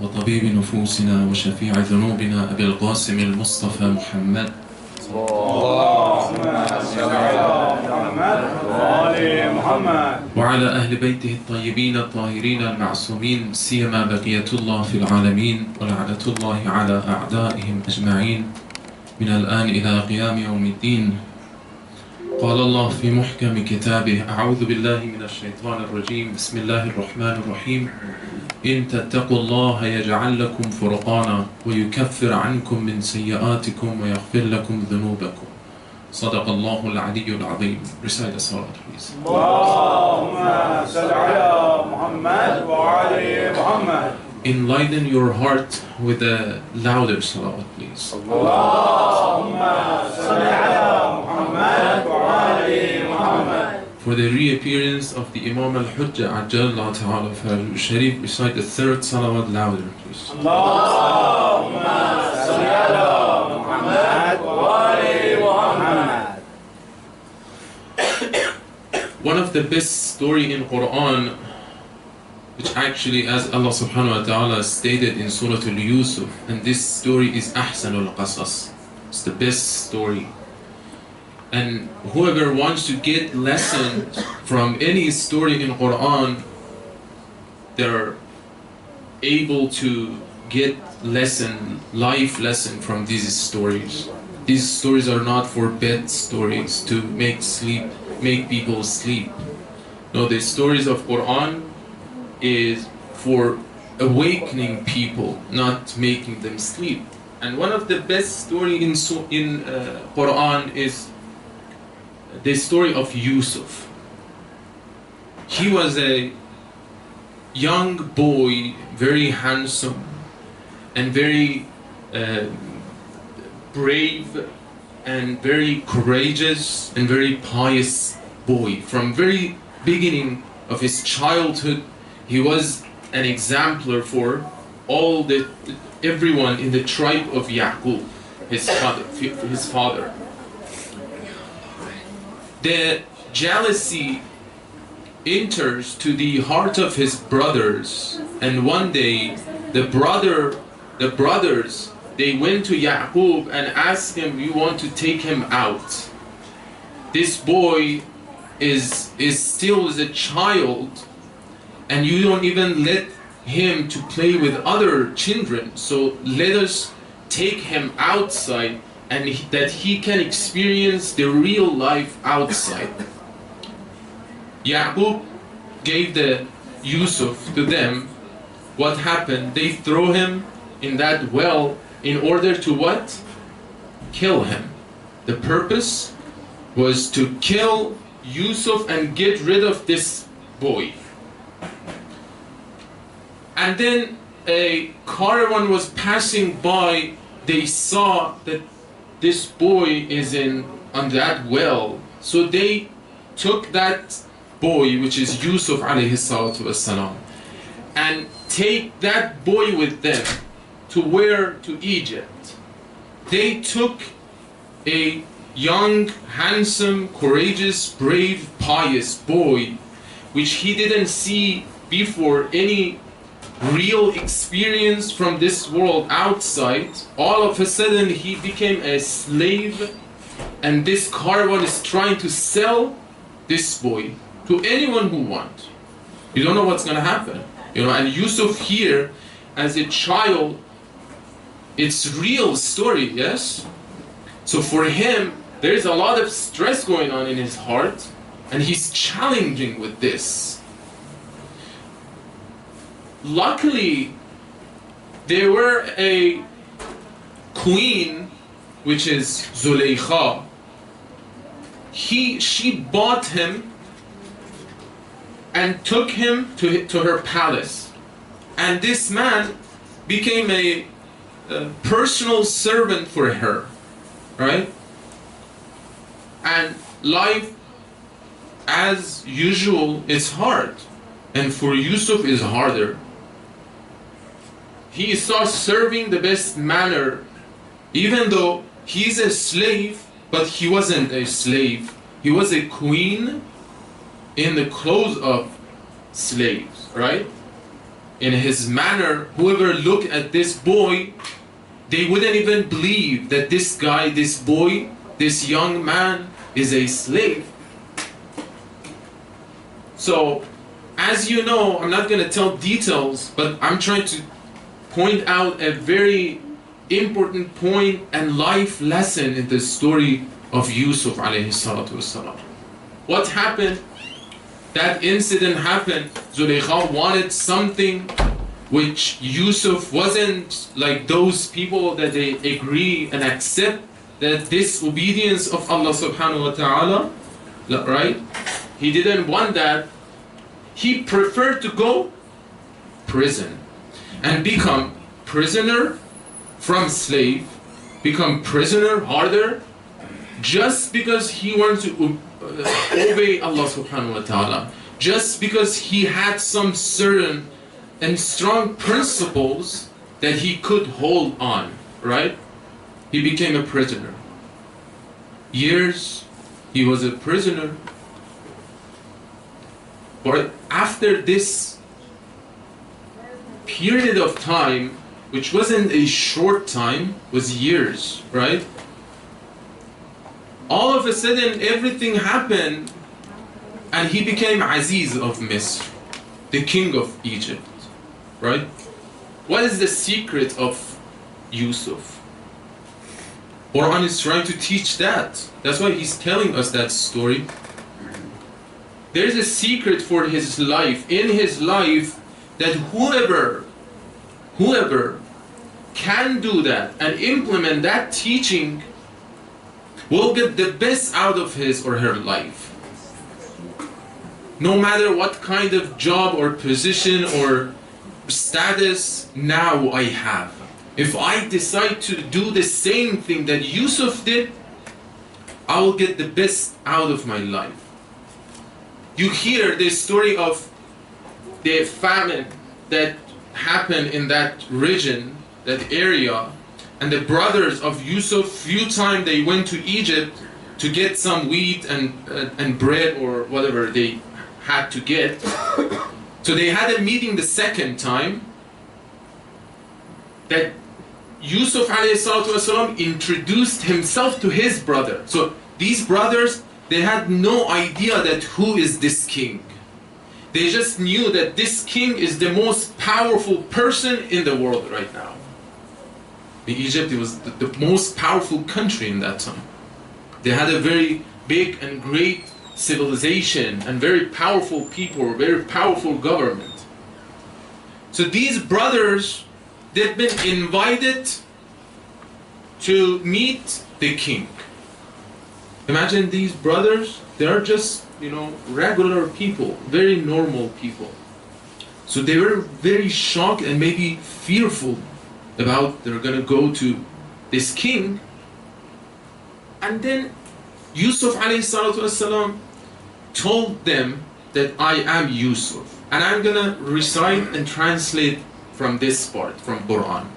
وطبيب نفوسنا وشفيع ذنوبنا أبي القاسم المصطفى محمد اللهم صل على محمد وآل محمد وعلى أهل بيته الطيبين الطاهرين المعصومين سيما بقية الله في العالمين ولعنة الله على أعدائهم أجمعين من الآن إلى قيام يوم الدين. قال الله في محكم كتابه: أعوذ بالله من الشيطان الرجيم، بسم الله الرحمن الرحيم. إن تتقوا الله يجعل لكم فرقانا ويكفر عنكم من سيئاتكم ويغفر لكم ذنوبكم. صدق الله العلي العظيم. Recite the salat, please. اللهم صل على محمد وآل محمد. Enlighten your heart with a louder salawat, please. اللهم صل على محمد وآل محمد. For the reappearance of the Imam al-Hujjah Ajjallah Ta'ala Faraj Sharif, recite the third salawat louder, please. اللهم صل على محمد وآل محمد. One of the best story in Quran, which actually, as Allah subhanahu wa ta'ala stated in Surah Al-Yusuf, and this story is Ahsanul Qasas. It's the best story. And whoever wants to get lessons from any story in Quran, they're able to get life lesson from these stories. These stories are not for bed stories to make people sleep. No, the stories of Quran is for awakening people, not making them sleep. And one of the best story in Quran is the story of Yusuf. He was a young boy, very handsome and very brave and very courageous and very pious boy. From very beginning of his childhood, he was an exemplar for everyone in the tribe of Yaqub, his father. The jealousy enters to the heart of his brothers, and one day the brothers, they went to Yaqub and asked him, "We want to take him out. This boy is still as a child, and you don't even let him to play with other children, so let us take him outside and that he can experience the real life outside." Yaqub gave the Yusuf to them. What happened? They throw him in that well in order to what? Kill him. The purpose was to kill Yusuf and get rid of this boy. And then a caravan was passing by. They saw that this boy is on that well. So they took that boy, which is Yusuf alayhi salatu wassalam, and take that boy with them to where? To Egypt. They took a young, handsome, courageous, brave, pious boy, which he didn't see before any real experience from this world outside. All of a sudden he became a slave, and this caravan is trying to sell this boy to anyone who wants. You don't know what's going to happen, and Yusuf here as a child, it's real story, yes? So for him there is a lot of stress going on in his heart, and he's challenging with this. Luckily, there were a queen, which is Zulaykha. She bought him and took him to her palace. And this man became a personal servant for her, right? And life, as usual, is hard. And for Yusuf is harder. He starts serving the best manner, even though he's a slave, but he wasn't a slave. He was a queen in the clothes of slaves, right? in his manner, whoever looked at this boy, they wouldn't even believe that this guy, this boy, this young man is a slave. So, as you know, I'm not going to tell details, but I'm trying to point out a very important point and life lesson in the story of Yusuf alayhi salatu wasalam. What happened? That incident happened. Zulaykha wanted something which Yusuf wasn't like those people that they agree and accept that this obedience of Allah subhanahu wa ta'ala, right? He didn't want that. He preferred to go prison and become prisoner from slave, become prisoner harder, just because he wanted to obey Allah subhanahu wa ta'ala, just because he had some certain and strong principles that he could hold on, right? He became a prisoner. Years he was a prisoner. But after this period of time, which wasn't a short time, was years, right? All of a sudden everything happened and he became Aziz of Misr, the king of Egypt, right? What is the secret of Yusuf? Quran is trying to teach that. That's why he's telling us that story. There's a secret for his life, in his life, that whoever can do that and implement that teaching will get the best out of his or her life. No matter what kind of job or position or status now I have. If I decide to do the same thing that Yusuf did, I will get the best out of my life. You hear the story of the famine that happened in that region, that area, and the brothers of Yusuf, few times they went to Egypt to get some wheat and bread or whatever they had to get. So they had a meeting the second time that Yusuf ﷺ introduced himself to his brother. So these brothers, they had no idea that who is this king. They just knew that this king is the most powerful person in the world right now. In Egypt, it was the most powerful country in that time. They had a very big and great civilization and very powerful people, very powerful government. So these brothers, they've been invited to meet the king. Imagine these brothers, they are just, regular people, very normal people. So they were very shocked and maybe fearful about they're gonna go to this king. And then Yusuf ﷺ told them that I am Yusuf. And I'm gonna recite and translate from this part, from Quran.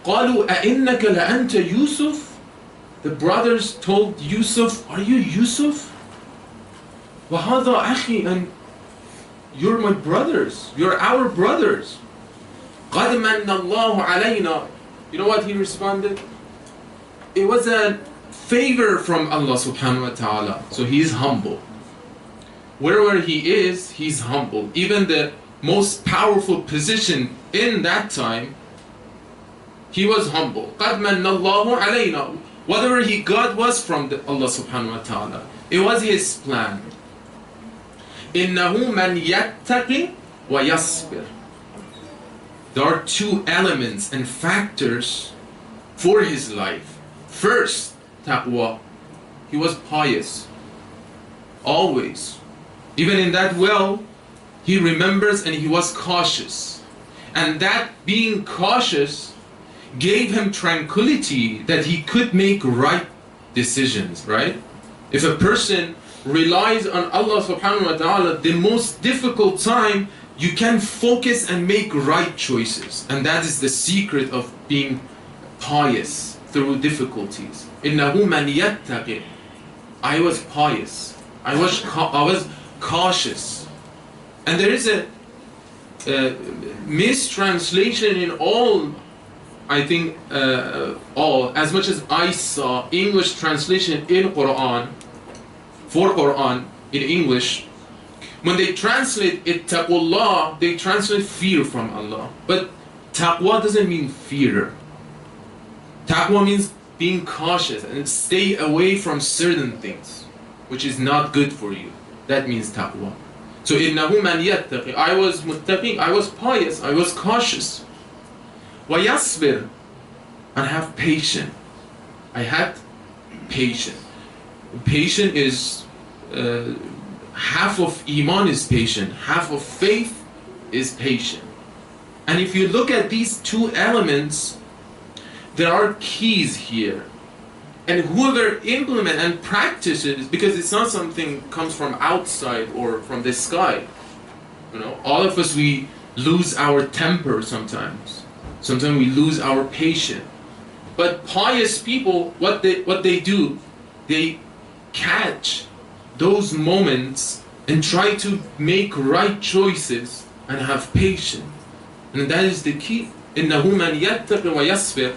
قالوا أئنك لأنت يوسف. The brothers told Yusuf, are you Yusuf? وهذا أخي, and you're my brothers, you're our brothers. قد من الله علينا. You know what he responded? It was a favor from Allah subhanahu wa ta'ala. So he is humble. Wherever he is, he's humble. Even the most powerful position in that time, he was humble. قد من الله علينا. Whatever he got was from Allah subhanahu wa ta'ala. It was his plan. إِنَّهُ مَنْ يَتَّقِ وَيَصْبِرُ. There are two elements and factors for his life. First, taqwa. He was pious. Always. Even in that well, he remembers and he was cautious. And that being cautious gave him tranquility that he could make right decisions, right? If a person relies on Allah subhanahu wa ta'ala, the most difficult time, you can focus and make right choices. And that is the secret of being pious through difficulties. إِنَّهُ مَنْ يَتَّقِ. I was pious. I was cautious. And there is a mistranslation in all, I think, all, as much as I saw English translation in Quran, for Quran in English, when they translate ittaqullah, they translate fear from Allah. But taqwa doesn't mean fear. Taqwa means being cautious and stay away from certain things, which is not good for you. That means taqwa. So إِنَّهُ مَنْ يَتَّقِ, I was muttaqi, I was pious, I was cautious. وَيَصْبِرْ, and have patience. I had patience. Patient is, half of Iman is patient, half of faith is patient. And if you look at these two elements, there are keys here. And whoever implement and practices, because it's not something comes from outside or from the sky. You know, all of us, we lose our temper sometimes. Sometimes we lose our patience. But pious people, what they do, they catch those moments and try to make right choices and have patience. And that is the key. إِنَّهُ مَنْ يَتَّقِ وَيَصْبِرْ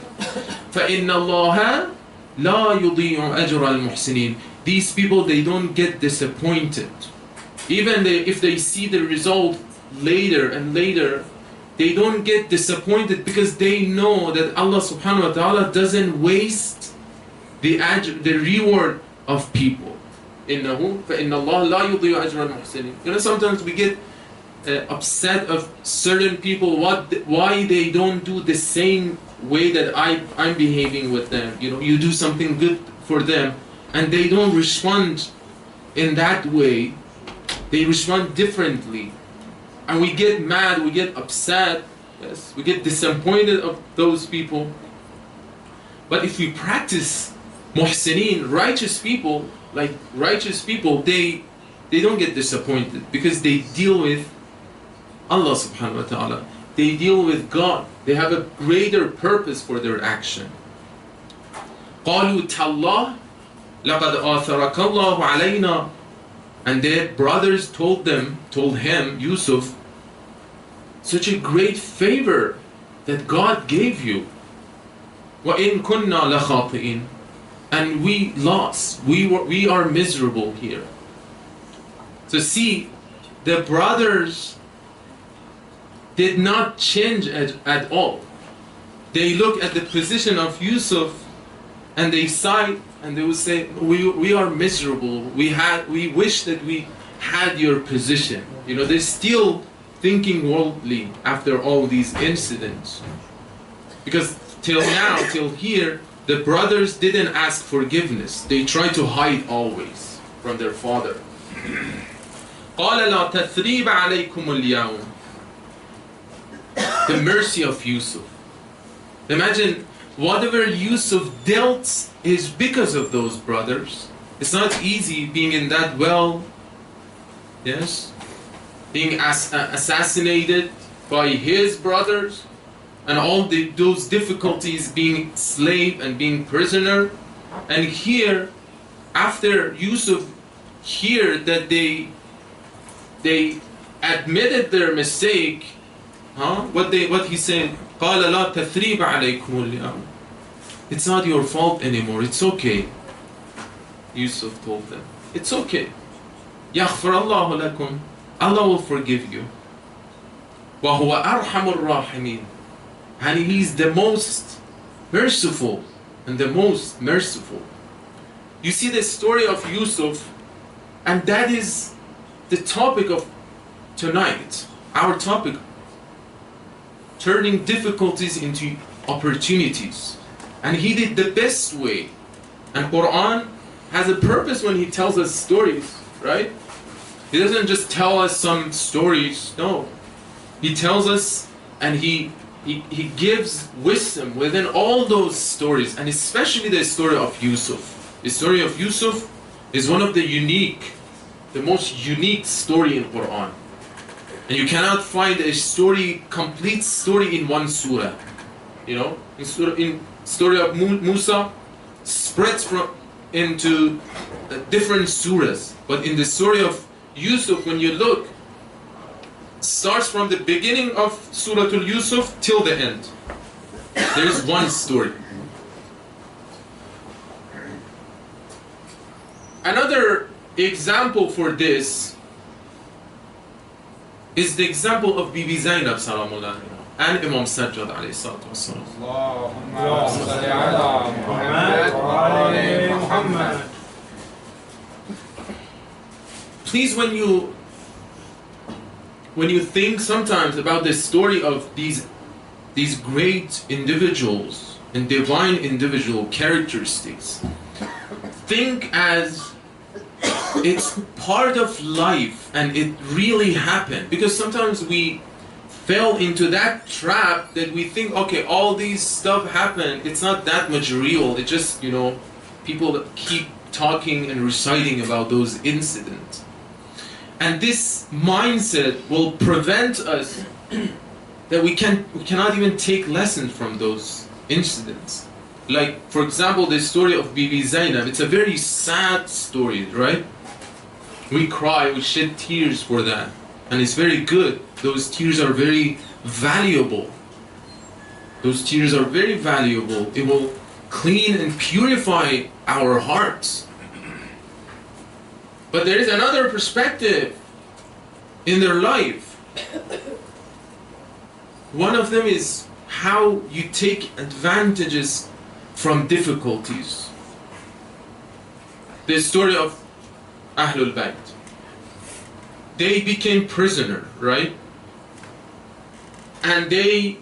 فَإِنَّ اللَّهَ لَا يُضِيعُ أَجْرَ الْمُحْسِنِينَ. These people, they don't get disappointed. Even if they see the result later and later, they don't get disappointed because they know that Allah subhanahu wa ta'ala doesn't waste the reward of people. إِنَّهُ فَإِنَّ اللَّهَ لَا يُضِيعُ أَجْرَ الْمُحْسِنِينَ. You know, sometimes we get upset of certain people, why they don't do the same way that I'm behaving with them. You know, you do something good for them and they don't respond in that way. They respond differently. And we get mad, we get upset, yes, we get disappointed of those people. But if we practice muhsineen, righteous people, like righteous people, they don't get disappointed because they deal with Allah subhanahu wa ta'ala. They deal with God. They have a greater purpose for their action. قَالُوا تَاللَّهِ لَقَدْ آثَرَكَ اللَّهُ عَلَيْنَا. And their brothers told him, Yusuf, such a great favor that God gave you. وَإِن كُنَّا لَخَاطِئِينَ. And we lost. We are miserable here. So see, the brothers did not change at all. They look at the position of Yusuf and they sigh and they will say, we are miserable. We wish that we had your position. You know, they're still thinking worldly after all these incidents. Because till now, till here, the brothers didn't ask forgiveness. They tried to hide always from their father. قَالَ لَا تَثْرِيبَ عَلَيْكُمُ الْيَوْمِ. The mercy of Yusuf. Imagine, whatever Yusuf dealt is because of those brothers. It's not easy being in that well, yes, being assassinated by his brothers, and all those difficulties, being slave and being prisoner. And here, after Yusuf hear that they admitted their mistake, what he said, قَالَ لَا تَثْرِيبَ عَلَيْكُمُ الْيَوْمِ. It's not your fault anymore, it's okay. Yusuf told them, it's okay. يَغْفِرَ اللَّهُ لَكُمْ. Allah will forgive you. وَهُوَ أَرْحَمُ الرَّاحِمِينَ. And He's the most merciful and the most merciful. You see the story of Yusuf, and that is the topic of tonight, our topic. Turning difficulties into opportunities. And he did the best way. And Quran has a purpose when he tells us stories, right? He doesn't just tell us some stories, no. He tells us and he gives wisdom within all those stories, and especially the story of Yusuf. The story of Yusuf is one of the most unique story in Quran. And you cannot find a complete story in one surah. You know, in story of Musa spreads into different surahs. But in the story of Yusuf, when you look, starts from the beginning of Surah Al-Yusuf till the end. There is one story. Another example for this is the example of Bibi Zainab salamullah and Imam Sajjad alayhi salatu wassalam. Allahumma salli ala Muhammad wa ali Muhammad. Please, when you think sometimes about the story of these great individuals and divine individual characteristics, think as it's part of life and it really happened. Because sometimes we fell into that trap that we think, okay, all these stuff happened, it's not that much real, it just, people keep talking and reciting about those incidents. And this mindset will prevent us that we cannot even take lessons from those incidents. Like, for example, the story of Bibi Zainab, it's a very sad story, right? We cry, we shed tears for that. And it's very good. Those tears are very valuable. Those tears are very valuable. It will clean and purify our hearts. But there is another perspective in their life. One of them is how you take advantages from difficulties. The story of Ahlul Bayt. They became prisoner, right? And the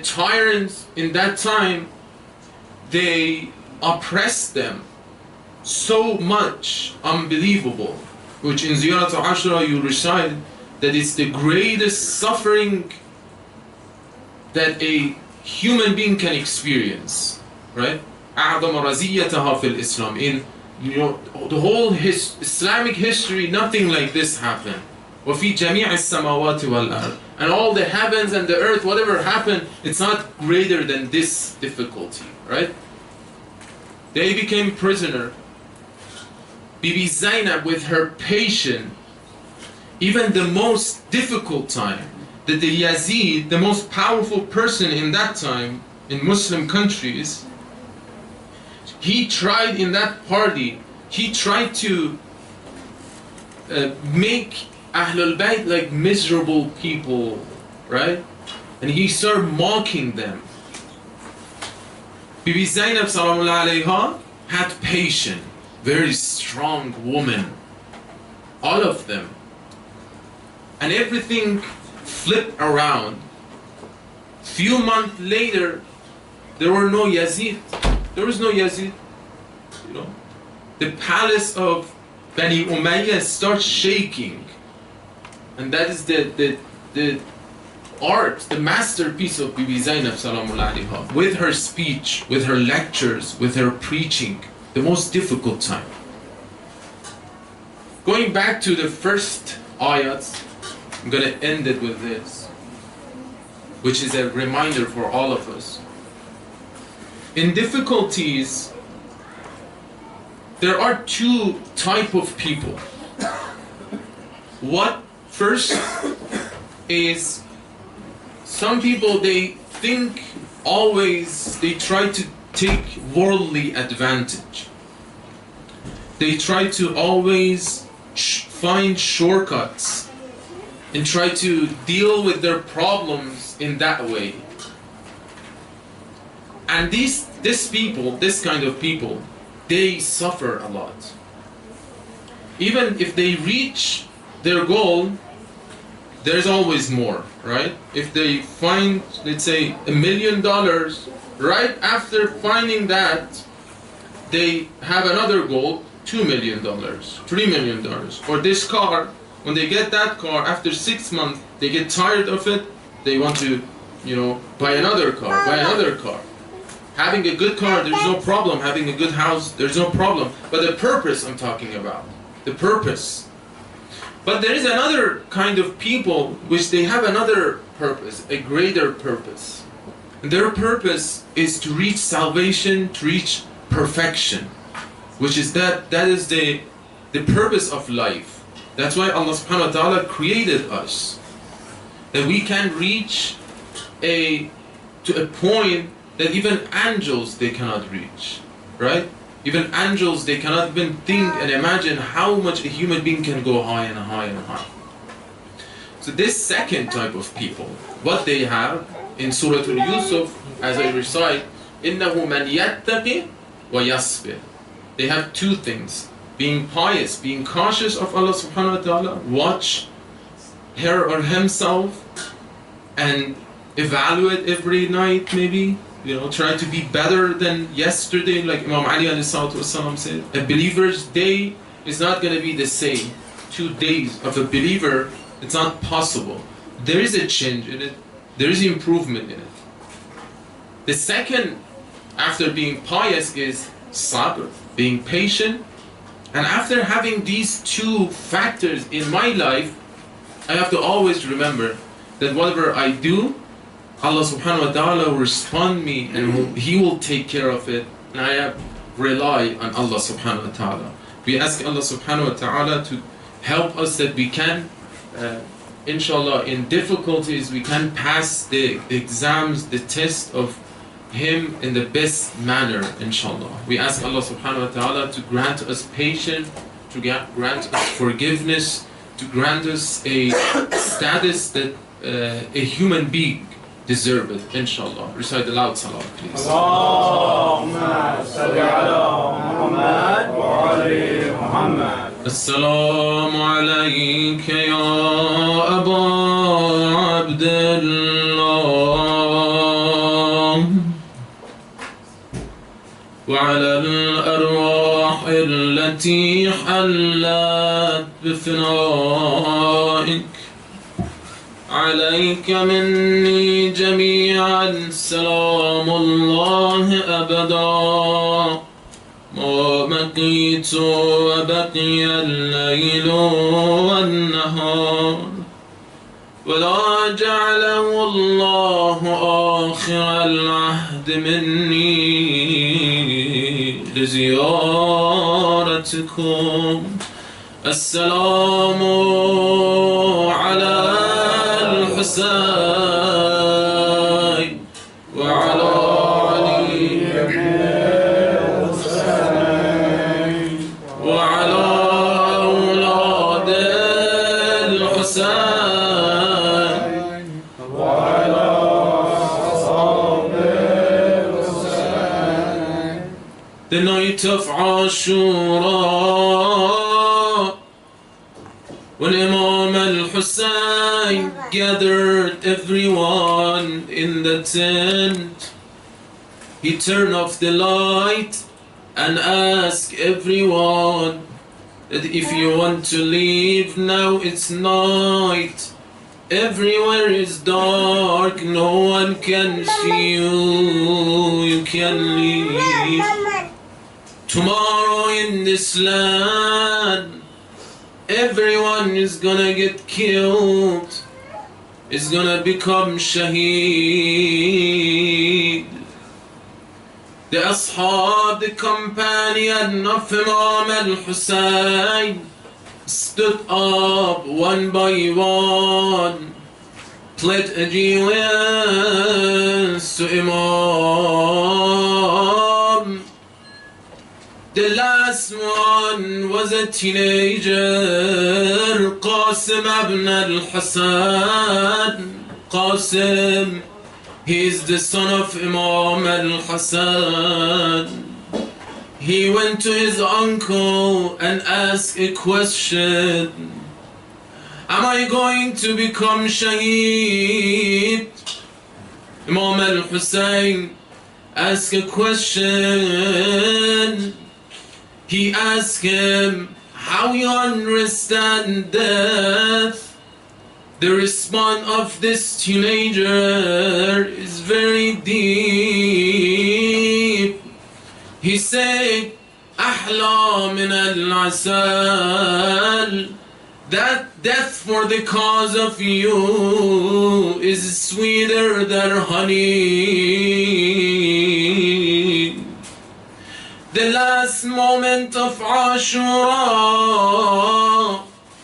tyrants in that time, they oppressed them so much, unbelievable, which in Ziyarat al-Ashra you recite that it's the greatest suffering that a human being can experience, right? أعظم رزيتها في الإسلام. In the whole Islamic history, nothing like this happened. وفي جميع السماوات والأرض. And all the heavens and the earth, whatever happened, it's not greater than this difficulty, right? They became prisoner. Bibi Zainab, with her patience, even the most difficult time, that the Yazid, the most powerful person in that time in Muslim countries, he tried in that party, he tried to make Ahlul Bayt like miserable people, right? And he started mocking them. Bibi Zainab salamullah alayha had patience, very strong woman, all of them. And everything flipped around. Few months later, there were no Yazid. There was no Yazid. The palace of Bani Umayyah starts shaking. And that is the art, the masterpiece of Bibi Zainab salamullah alayha. With her speech, with her lectures, with her preaching, the most difficult time. Going back to the first ayats, I'm going to end it with this, which is a reminder for all of us. In difficulties, there are two types of people. First is some people, they think always, they try to take worldly advantage. They try to always find shortcuts and try to deal with their problems in that way. And this kind of people, they suffer a lot. Even if they reach their goal, there's always more, right? If they find, let's say, $1 million, right after finding that, they have another goal, $2 million, $3 million. Or this car, when they get that car, after 6 months, they get tired of it, they want to, buy another car, Having a good car, there's no problem. Having a good house, there's no problem. But the purpose I'm talking about, the purpose. But there is another kind of people which they have another purpose, a greater purpose. And their purpose is to reach salvation, to reach perfection, which is that is the purpose of life. That's why Allah subhanahu wa ta'ala created us. that we can reach to a point that even angels they cannot reach, right? Even angels they cannot even think and imagine how much a human being can go high and high and high. So this second type of people, what they have in Surah Al-Yusuf, as I recite, إِنَّهُ مَنْ يَتَّقِ وَيَصْبِرُ. They have two things: being pious, being cautious of Allah subhanahu wa ta'ala, watch her or himself and evaluate every night, maybe, try to be better than yesterday, like Imam Ali ﷺ said. A believer's day is not going to be the same. 2 days of a believer, it's not possible. There is a change in it, there is improvement in it. The second, after being pious, is sabr, being patient. And after having these two factors in my life, I have to always remember that whatever I do, Allah subhanahu wa ta'ala will respond me and He will take care of it. And I have rely on Allah subhanahu wa ta'ala. We ask Allah subhanahu wa ta'ala to help us that we can, inshallah, in difficulties, we can pass the exams, the test of Him in the best manner, inshallah. We ask Allah subhanahu wa ta'ala to grant us patience, to grant us forgiveness, to grant us a status that a human being deserves it, inshallah. Recite the loud salah, please. Allahumma salli ala Muhammad wa ali Muhammad. Assalamu alayka ya Aba Abdullah wa ala al-arwah allati hallat bifna'ik. عليك مني جميعا سلام الله أبدا ما بقيت وبقي الليل والنهار ولا جعله الله آخر العهد مني لزيارتكم. السلام على الحسين وعلى علي وعلى أولاد الحسين وعلى أصحاب الحسين. The night of Ashura, when Imam al-Hussein gathered everyone in the tent, he turned off the light and asked everyone that if you want to leave, now it's night, everywhere is dark, no one can see you, you can leave. Tomorrow in this land, everyone is gonna get killed, is gonna become shaheed. The ashab, the companion of Imam al-Hussein, stood up one by one, pled allegiance to Imam. The last one was a teenager, Qasim ibn al-Hasan. Qasim, he is the son of Imam al-Hasan. He went to his uncle and asked a question. Am I going to become shaheed? Imam al-Hussein asked a question. He asked him, how you understand death? The response of this teenager is very deep. He said, أحلى من العسل. That death for the cause of you is sweeter than honey. The last moment of Ashura,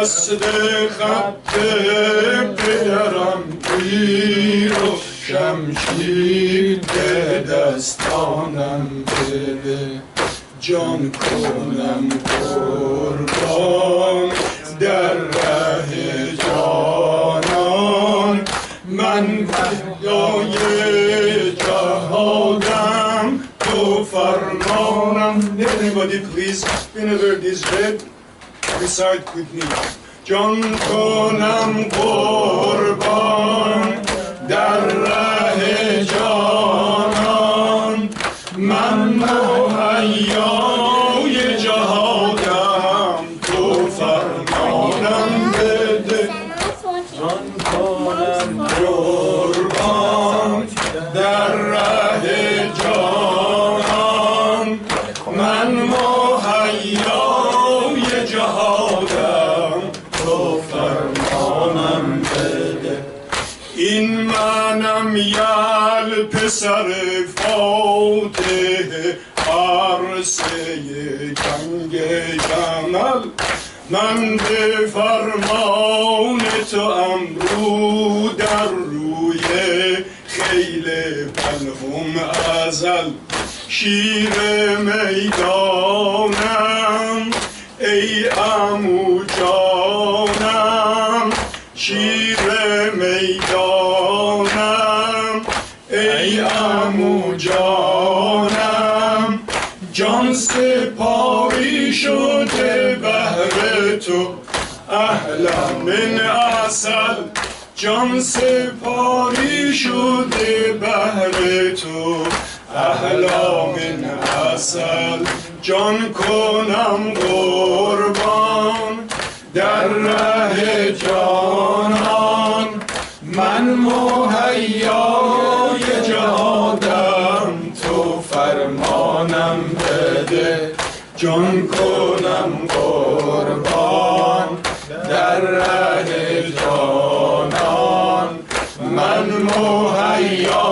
دست خط پدرم گیر و شمشیر به دستانم بده جان کنم قربان در ره جانان من فدای جهادم تو فرمانم. Everybody please, whenever this read, recite with me. جان کنم قربان در ره جانان من مهیای جهادم تو فرمانم بده جان کنم قربان در ره جانان من مهیای جهادم تو فرمانم بده. این منم یل پسر فاتح عرصه جنگ جمل من به فرمان تو امرو در روی خیل پنهم ازل شیر میدانم ای عمو جانم شیر میدانم ای عمو جانم جان سپاری شده بهر تو اهلا من عسل جان سپاری شده بهر تو اهلا من عسل جان کنم قربان در ره جانان من مهیای جهادم تو فرمانم بده جان کنم قربان در ره جانان من مهیای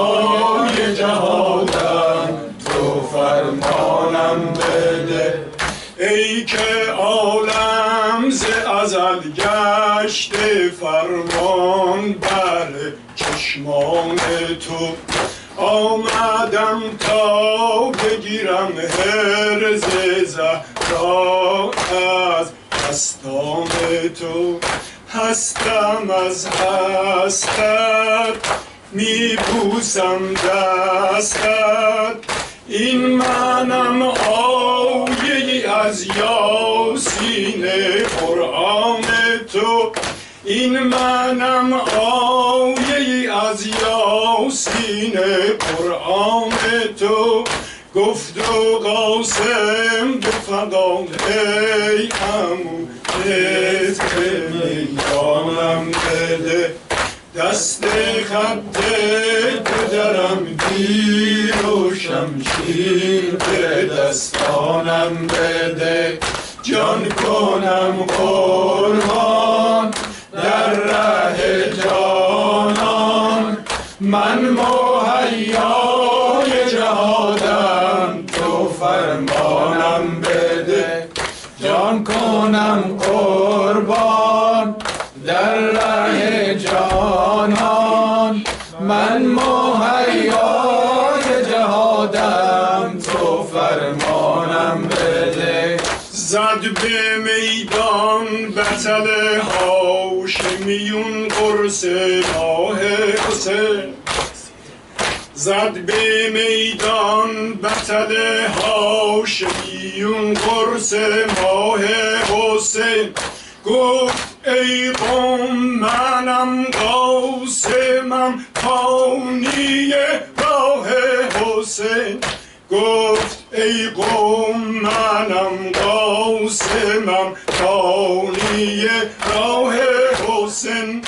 جهادم تو فرمانم بده. ای که عالم ز ازل گشته فرمان بر چشمان تو آمدم تا بگیرم حرز زهرا از دستان تو هستم از هستت میبوسم دستت این منم آیه از یاسین قرآن تو این منم آیه از یاسین قرآن تو گفت و قاسم به فقان ای عمو رزق میدانم بده دست خط پدرم گیر و شمشیر به دستانم بده جان کنم قربان در ره جانان من مهیای جهادم تو فرمانم بده جان کنم قربان در ره جانان من مهیای جهادم تو فرمانم بده. زد به میدان بطل هاشمیون قرص ماه حسین زد به میدان بطل هاشمیون قرص ماه حسین گفت ای قوم منم قاسمم پانی راه حسین گفت ای قوم منم قاسمم پانی راه حسین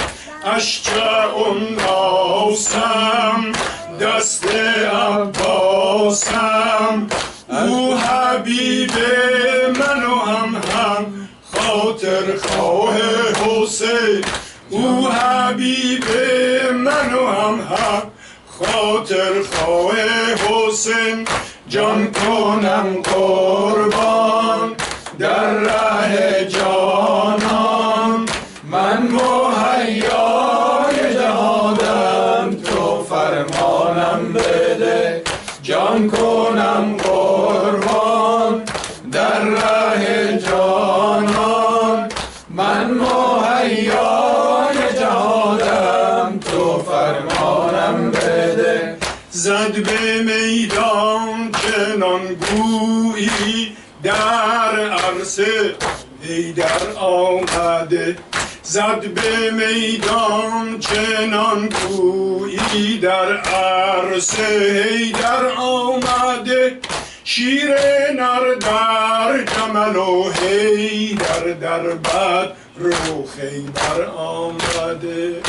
اشجعون ناسم دست عباسم او حبیب من و هم خاطر خواه حسین او حبیب من و هم خاطر خواه حسین جان کنم قربان در ره جانان من مهیای جهادم، تو فرمانم بده، جان کنم قربان در ره جانان. من مهیای جهادم، تو فرمانم بده. زد به میدان چنان گویی در عرصه حیدر آمده. زد به میدان چنان گویی در عرصه حیدر آمده. شیر نر در جمل و حیدر در بدر و خیبر آمده.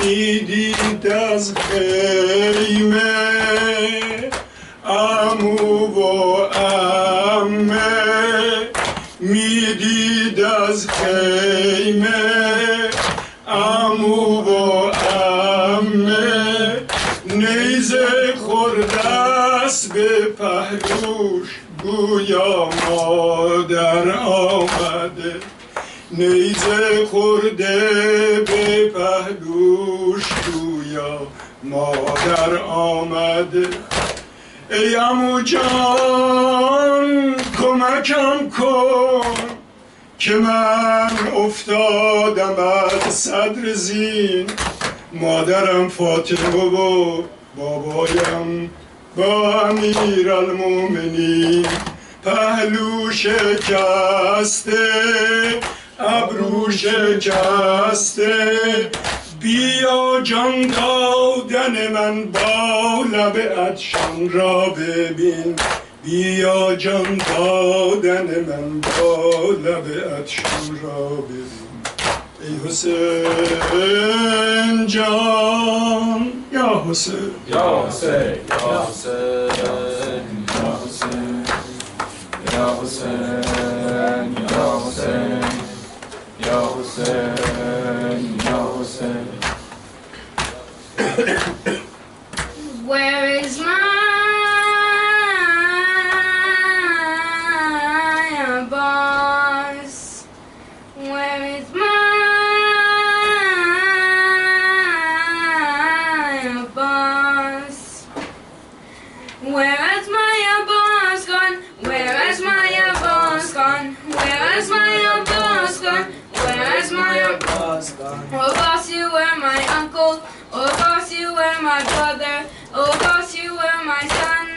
میدید از خیمه عمو و عمه، میدید از خیمه عمو و عمه. نیزه خوردست به پهلوش گویا مادر آمده. نیزه خورده به پهلوش گویا مادر آمده. ای عمو جان کمکم کن که من افتادم از صدر زین. مادرم فاطمه و بابایم با امیرالمومنین. پهلو شکسته ابرو شکسته، بیا جان دادن من با لب عطشان را ببین. بیا جان دادن من با لب عطشان را ببین. ای حسین جان یا حسین یا حسین یا حسین یا حسین یا حسین یا حسین یا حسین یا حسین. Where is my boss? Where is my boss? Where has my boss gone? Where has my boss gone? Where has my boss gone? Where has my boss gone? Oh boss, you were my uncle. Oh boss, you were my brother. Oh boss, you were my son.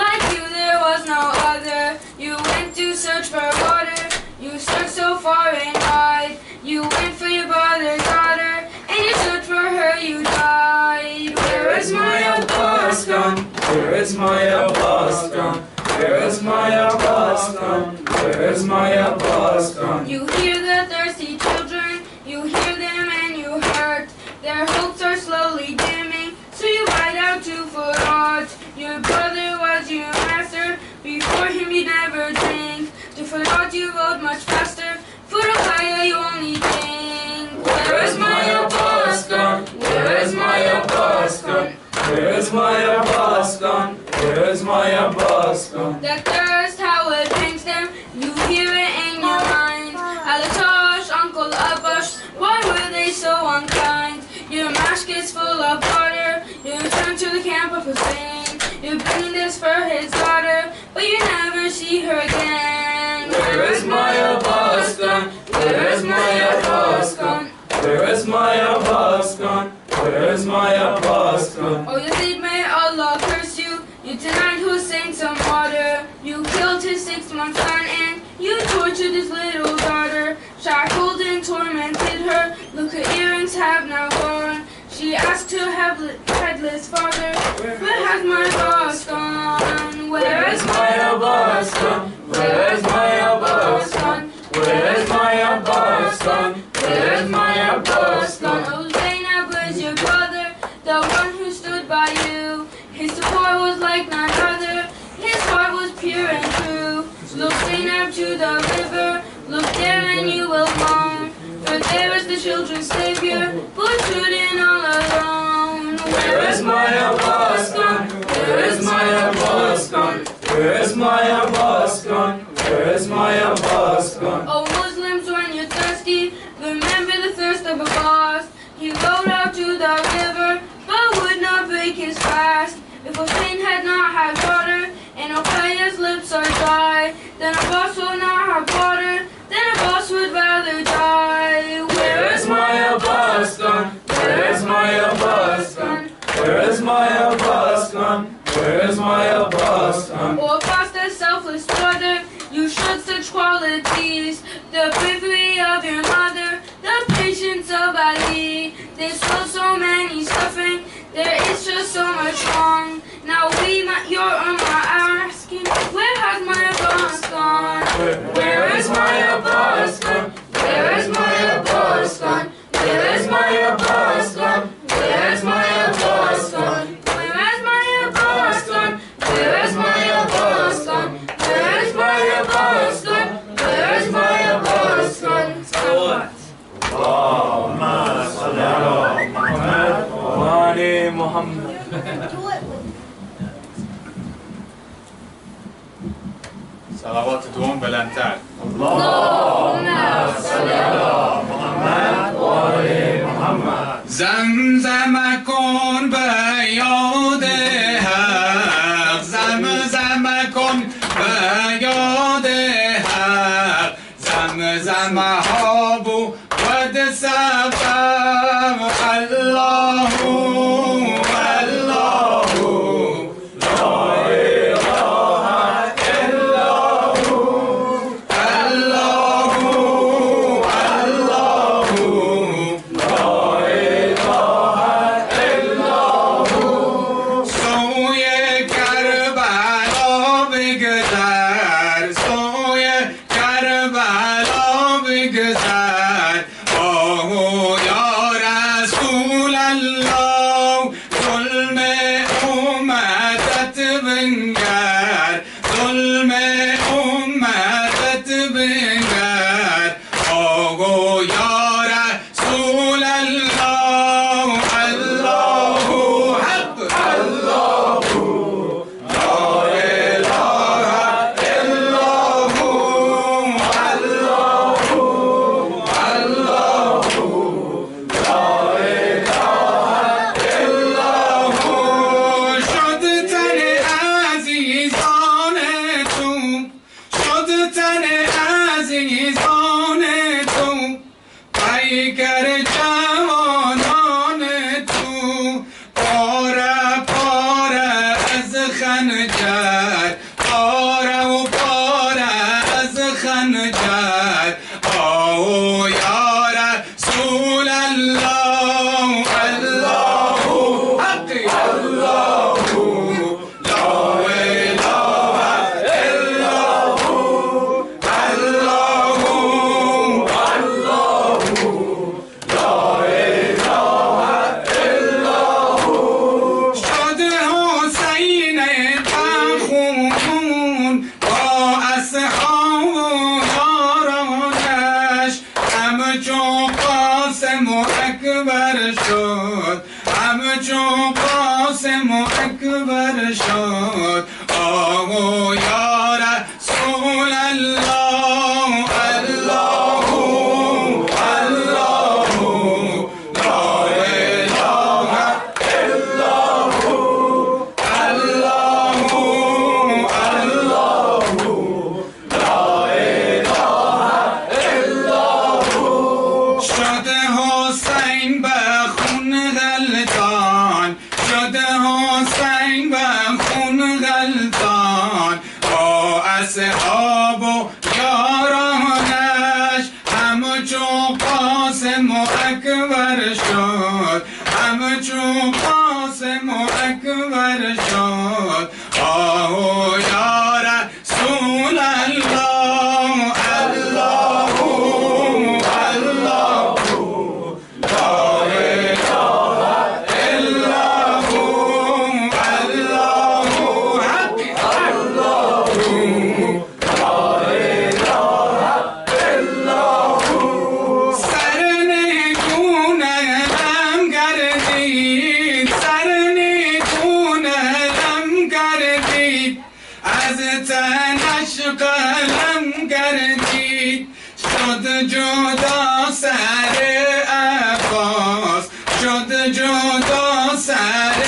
Like you there was no other. You went to search for water. You searched so far and wide. You went for your brother's daughter, and you searched for her, you died. Where is my boss gone? Where is my boss gone? Where is my boss gone? Where is my boss gone? You hear the thirsty children, you hear them and you hurt. Their hopes are slowly dimming, so you ride out to Furat. Your brother was your master, before him you never drink. To Furat you rode much faster, for Ruqayya you only think. Where is my boss gone? Where is my boss gone? Where is my boss gone? Where is my boss gone? The thirst, how it pains them, you hear it in your mind. Alatosh, Uncle Abash, why were they so unkind? Your mask is full of water, you return to the camp of Hussein. You're bringing this for his daughter, but you never see her again. Where is my boss gone? Where is my boss gone? Where is my boss gone? Where is my boss gone? Oh Yazid, may Allah curse you. You denied Hussein some water. You killed his 6-month son and you tortured his little daughter. Shackled and tormented her. Look, her earrings have now gone. She asked to have headless father. Where has my boss gone? Where is my boss gone? Where is my boss gone? Where is my boss gone? Where is my boss gone? Oh Zainab was your brother, the one who stood by you. His support was like none other. His heart was pure and true. Look Zainab to the river. Look there and you will mourn. For there is the children's savior, who's shooting all alone. Where is my boss gone? Where is my boss gone? Where is my boss gone? Where is my boss gone? Oh Muslims, when you're thirsty, remember He rode out to the river, but would not break his fast. If a saint had not had water, and a player's lips are dry, then a boss will not have water, then a boss would rather die. Where is my Abbas gone? Where is my Abbas gone? Where is my Abbas gone? Where is my Abbas gone? O Abbas, selfless brother, you showed such qualities, the bravery of your mother, the patience of Ali. They saw so many suffering, there is just so much wrong. Now your Ummah are asking, where has my Abbas gone? Where is my Abbas gone? Where is my Abbas gone? Where is my Abbas gone? Where is my Abbas gone? Where has my Abbas gone? Where is my Abbas gone? Where is my Abbas gone? Where is my Abbas gone? Salawat. Allahumma salli ala Muhammad wa ali Muhammad. صلوات دوم بلندتر. Allahumma salli ala Muhammad wa ali Muhammad. زمزم کن به یاد حق، زمزم کن به یاد حق، زمزم ها بود سبب الله الله لا اله الا هو الله الله لا اله الا هو سوی کربلا بگذر سوی کربلا بگذر آه یا رسول الله ظلم امتت بنگر ظلم امتت بنگر آه یا رسول الله الله حق الله لا اله الا هو الله الله لا اله الا هو شد تن عزیزان تو شد تن عزیزان تو پیکر جوانان تو پاره پاره از خنجر پاره و پاره از خنجر آه یا رسول الله الله حقی الله لا اله الا هو الله الله لا اله الا هو شد حسین پخون با اصحاب و یارانش همچون قاسم و اکبر شد همچون قاسم و اکبر شد آه یا رسول الله الله الله لا اله الا هو الله الله لا اله الا هو شد حسین به خون غلطان شد حسین به خون غلطان با اصحاب و یارانش همچون قاسم و اکبر شد همچون قاسم و اکبر شد آه یا رسول الله الله الله لا اله الا هو الله حقی الله لا اله الا هو سر نیکونه غم گردید سر نیکونه غم گردید از جدا سر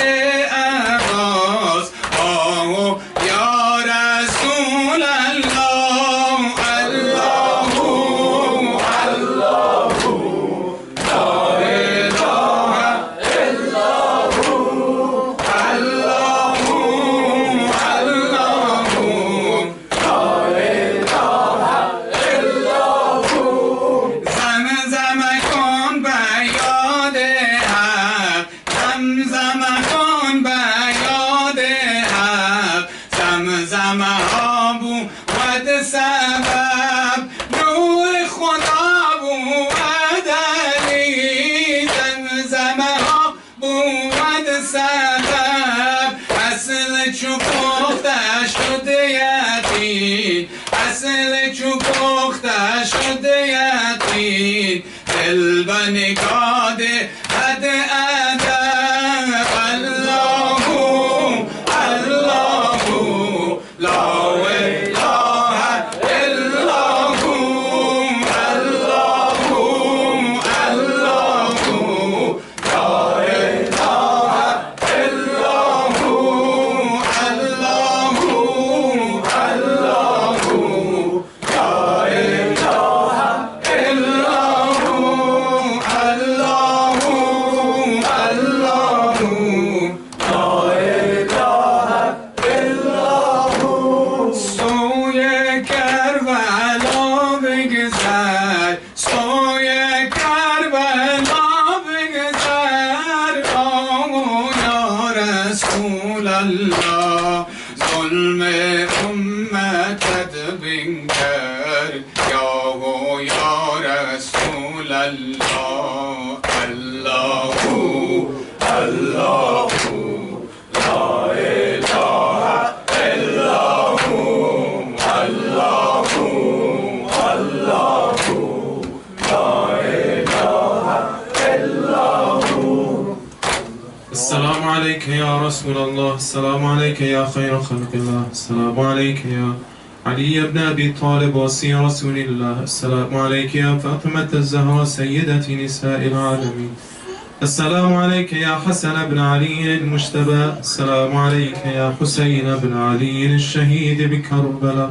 عباس آه یا رسول الله الله الله لا اله الا هو الله الله لا اله الا هو زمزم کن به یاد حق زمزم کن به یاد حق زمزم ها بود سبب نور خدا بود علی زمزم ها بود سبب اصل چو پخته شد یقین اصل چو پخته شد یقین دل به نگاه حد ادب الله الله لا اله الا هو الله الله لا اله الا هو الله الله لا اله الا هو الله الله لا اله الا هو سوی کربلا بگذر سوی کربلا بگذر آه یا رسول الله ظلم امتت بنگر یا رسول الله الله الله لا اله الا هو الله الله لا اله الا هو السلام عليك يا رسول الله، السلام عليك يا خير خلق الله، السلام عليك يا علي بن أبي طالب وصي رسول الله، السلام عليك يا فاطمة الزهراء سيدة نساء العالمين، السلام عليك يا حسن بن علي المجتبى، السلام عليك يا حسين بن علي الشهيد بكربلاء،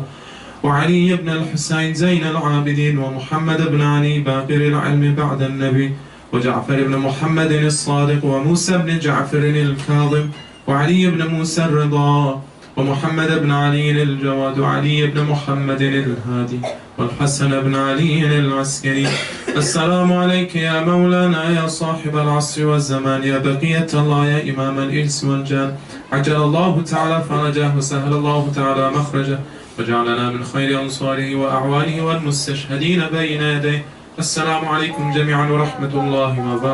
وعلي بن الحسين زين العابدين، ومحمد بن علي باقر العلم بعد النبي، وجعفر بن محمد الصادق، وموسى بن جعفر الكاظم، وعلي بن موسى الرضا، ومحمد بن علي الجواد، وعلي بن محمد الهادي، والحسن بن علي العسكري. السلام عليك يا مولانا يا صاحب العصر والزمان، يا بقية الله يا إمام الإنس والجان، عجل الله تعالى فرجه وسهل الله تعالى مخرجه، وجعلنا من خير أنصاره وأعوانه والمستشهدين بين يديه. السلام عليكم جميعا ورحمة الله وبركاته.